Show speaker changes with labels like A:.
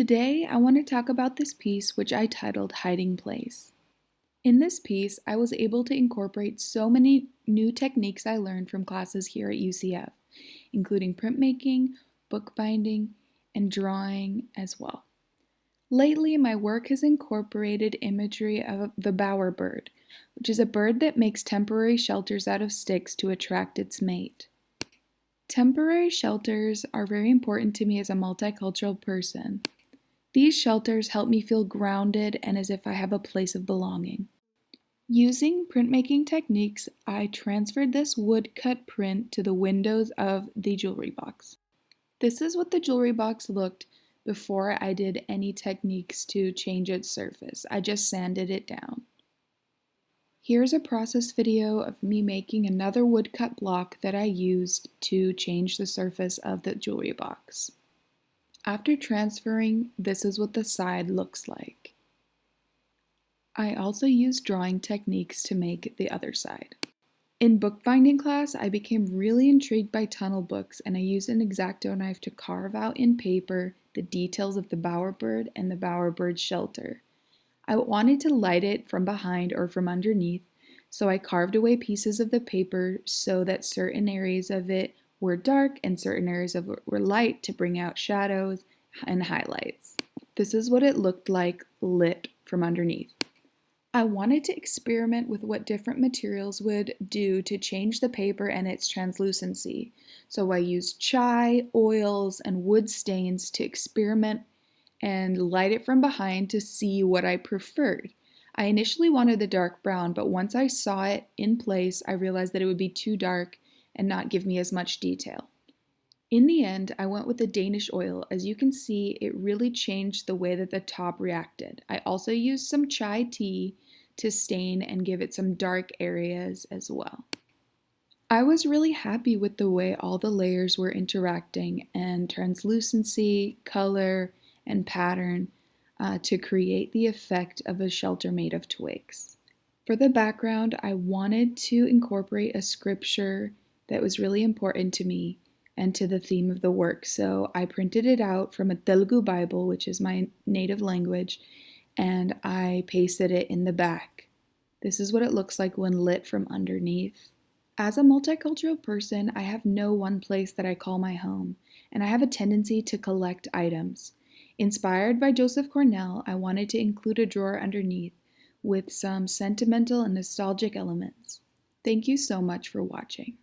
A: Today, I want to talk about this piece which I titled Hiding Place. In this piece, I was able to incorporate so many new techniques I learned from classes here at UCF, including printmaking, bookbinding, and drawing as well. Lately, my work has incorporated imagery of the bowerbird, which is a bird that makes temporary shelters out of sticks to attract its mate. Temporary shelters are very important to me as a multicultural person. These shelters help me feel grounded and as if I have a place of belonging. Using printmaking techniques, I transferred this woodcut print to the windows of the jewelry box. This is what the jewelry box looked before I did any techniques to change its surface. I just sanded it down. Here's a process video of me making another woodcut block that I used to change the surface of the jewelry box. After transferring, this is what the side looks like. I also used drawing techniques to make the other side. In bookbinding class, I became really intrigued by tunnel books, and I used an X-Acto knife to carve out in paper the details of the bowerbird and the bowerbird shelter. I wanted to light it from behind or from underneath, so I carved away pieces of the paper so that certain areas of it were dark and certain areas of it were light to bring out shadows and highlights. This is what it looked like lit from underneath. I wanted to experiment with what different materials would do to change the paper and its translucency. So I used chai, oils, and wood stains to experiment and light it from behind to see what I preferred. I initially wanted the dark brown, but once I saw it in place, I realized that it would be too dark and not give me as much detail. In the end, I went with the Danish oil. As you can see, it really changed the way that the top reacted. I also used some chai tea to stain and give it some dark areas as well. I was really happy with the way all the layers were interacting and translucency, color, and pattern to create the effect of a shelter made of twigs. For the background, I wanted to incorporate a scripture that was really important to me and to the theme of the work. So I printed it out from a Telugu Bible, which is my native language, and I pasted it in the back. This is what it looks like when lit from underneath. As a multicultural person, I have no one place that I call my home, and I have a tendency to collect items. Inspired by Joseph Cornell, I wanted to include a drawer underneath with some sentimental and nostalgic elements. Thank you so much for watching.